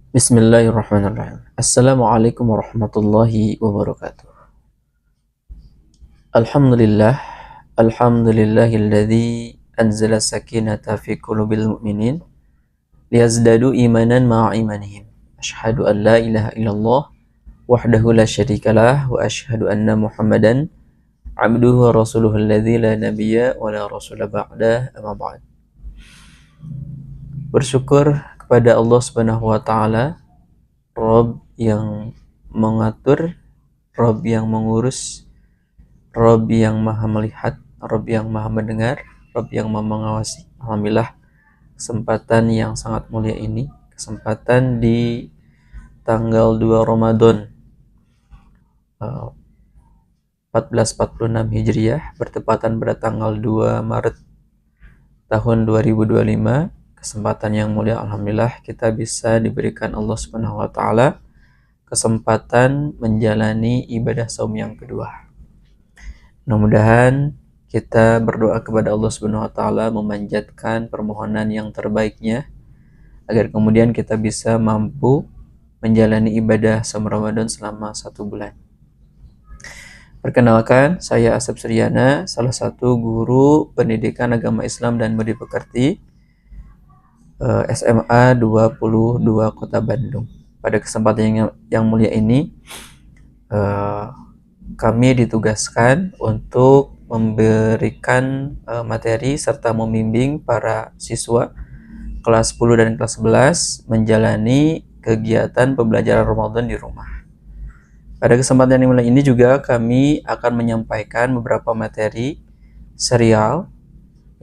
Bismillahirrahmanirrahim. Assalamualaikum warahmatullahi wabarakatuh. Alhamdulillah, alhamdulillahilladzi anzala sakinata fi qulubil mu'minin liyazdadu imanan ma'a imanihim. Asyhadu an la ilaha illallah wahdahu la syarikalah wa asyhadu anna Muhammadan abduhu wa rasuluhu alladzi la nabiyya wa la rasula ba'dah, amma ba'd. Bersyukur kepada Allah Subhanahu wa taala, Rabb yang mengatur, Rabb yang mengurus, Rabb yang maha melihat, Rabb yang maha mendengar, Rabb yang maha mengawasi. Alhamdulillah, kesempatan yang sangat mulia ini, kesempatan di tanggal 2 Ramadan 1446 Hijriah, bertepatan pada tanggal 2 Maret tahun 2025. Kesempatan yang mulia, alhamdulillah kita bisa diberikan Allah Subhanahu wa taala kesempatan menjalani ibadah saum yang kedua. Mudah-mudahan kita berdoa kepada Allah Subhanahu wa taala, memanjatkan permohonan yang terbaiknya agar kemudian kita bisa mampu menjalani ibadah saum Ramadan selama 1 bulan. Perkenalkan, saya Asep Suryana, salah satu guru pendidikan agama Islam dan budi pekerti SMA 22 Kota Bandung. Pada kesempatan yang mulia ini, kami ditugaskan untuk memberikan materi serta membimbing para siswa kelas 10 dan kelas 11 menjalani kegiatan pembelajaran Ramadan di rumah. Pada kesempatan yang mulia ini juga kami akan menyampaikan beberapa materi serial.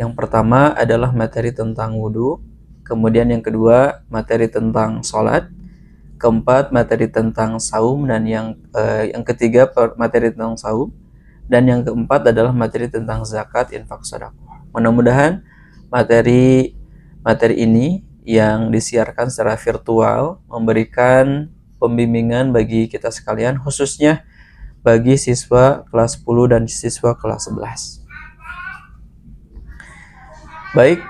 Yang pertama adalah materi tentang wudhu, kemudian yang kedua materi tentang sholat, keempat materi tentang saum, dan yang ketiga materi tentang saum, dan yang keempat adalah materi tentang zakat, infak, sedekah. Mudah-mudahan materi ini yang disiarkan secara virtual memberikan pembimbingan bagi kita sekalian, khususnya bagi siswa kelas 10 dan siswa kelas 11. Baik,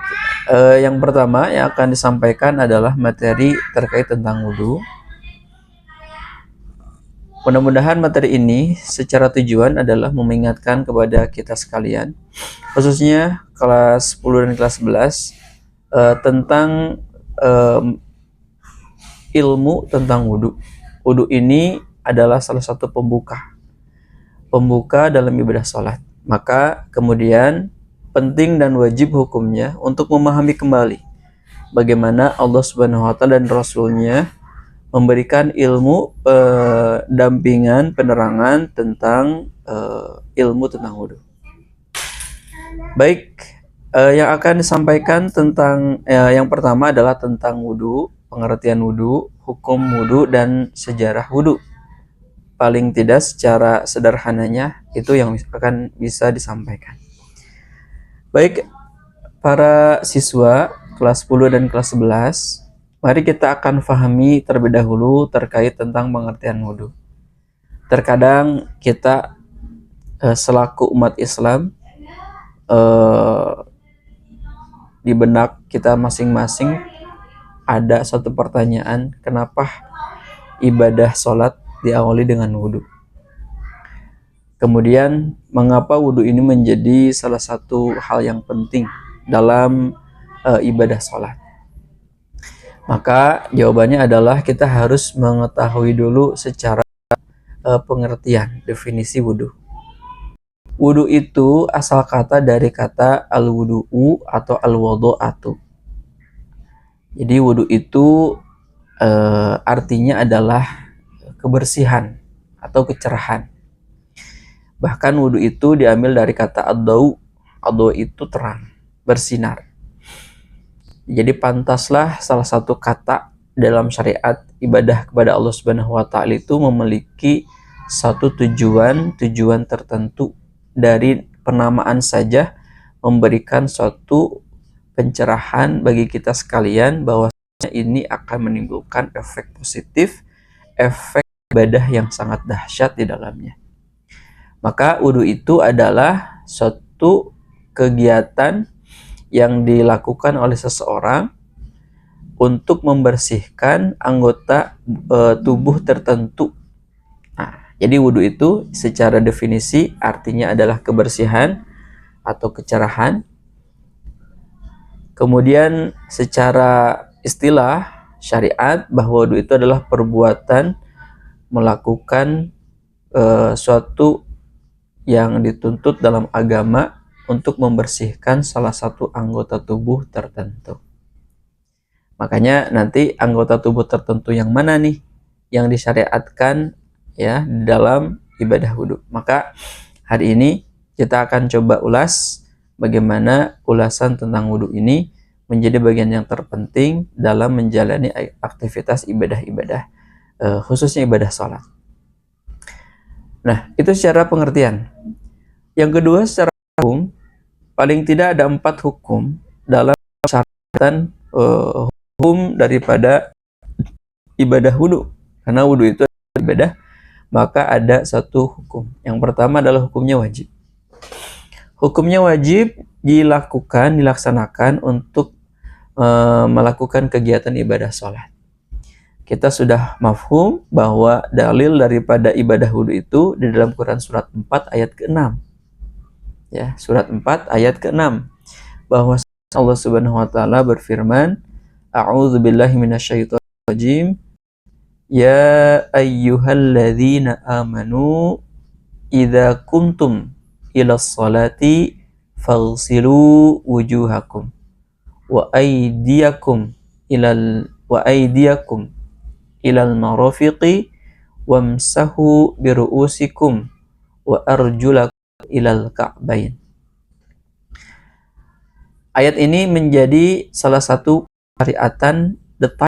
yang pertama yang akan disampaikan adalah materi terkait tentang wudhu. Mudah-mudahan materi ini secara tujuan adalah mengingatkan kepada kita sekalian, khususnya kelas 10 dan kelas 11, tentang ilmu tentang wudhu. Wudhu ini adalah salah satu pembuka dalam ibadah sholat. Maka kemudian penting dan wajib hukumnya untuk memahami kembali bagaimana Allah Subhanahu wa taala dan Rasulnya memberikan ilmu pendampingan, penerangan tentang ilmu tentang wudhu. Baik, yang akan disampaikan tentang yang pertama adalah tentang wudhu, pengertian wudhu, hukum wudhu, dan sejarah wudhu. Paling tidak secara sederhananya itu yang akan bisa disampaikan. Baik, para siswa kelas 10 dan kelas 11, mari kita akan fahami terlebih dahulu terkait tentang pengertian wudhu. Terkadang kita selaku umat Islam, di benak kita masing-masing ada satu pertanyaan, kenapa ibadah sholat diawali dengan wudhu? Kemudian, mengapa wudhu ini menjadi salah satu hal yang penting dalam ibadah sholat? Maka jawabannya adalah kita harus mengetahui dulu secara pengertian definisi wudhu. Wudhu itu asal kata dari kata al-wudu'u atau al-wudu'atu. Jadi wudhu itu artinya adalah kebersihan atau kecerahan. Bahkan wudhu itu diambil dari kata ad-dawu. Ad-dawu itu terang, bersinar. Jadi pantaslah salah satu kata dalam syariat ibadah kepada Allah Subhanahu wa taala itu memiliki satu tujuan tertentu. Dari penamaan saja memberikan suatu pencerahan bagi kita sekalian bahwa ini akan menimbulkan efek positif, efek ibadah yang sangat dahsyat di dalamnya. Maka wudhu itu adalah suatu kegiatan yang dilakukan oleh seseorang untuk membersihkan anggota tubuh tertentu. Nah, jadi wudhu itu secara definisi artinya adalah kebersihan atau kecerahan. Kemudian secara istilah syariat bahwa wudhu itu adalah perbuatan melakukan suatu yang dituntut dalam agama untuk membersihkan salah satu anggota tubuh tertentu. Makanya nanti anggota tubuh tertentu yang mana nih yang disyariatkan ya dalam ibadah wudhu. Maka hari ini kita akan coba ulas bagaimana ulasan tentang wudhu ini menjadi bagian yang terpenting dalam menjalani aktivitas ibadah-ibadah, khususnya ibadah sholat. Nah, itu secara pengertian. Yang kedua, secara hukum, paling tidak ada 4 hukum dalam syaratan hukum daripada ibadah wudhu. Karena wudhu itu adalah ibadah, maka ada 1 hukum. Yang pertama adalah hukumnya wajib. Hukumnya wajib dilaksanakan untuk melakukan kegiatan ibadah sholat. Kita sudah mafhum bahwa dalil daripada ibadah wudhu itu di dalam Quran surat 4 ayat ke-6. Ya, surat 4 ayat ke-6. Bahwa Allah Subhanahu wa taala berfirman, A'udzu billahi minasyaitonir rajim. Ya ayyuhalladzina amanu idza kuntum ilas salati faghsilu wujuhakum wa aydiyakum ilal marafiqi wamsahu biru'usikum wa arjulakum ilal ka'bain. Ayat ini menjadi salah satu syariatan detail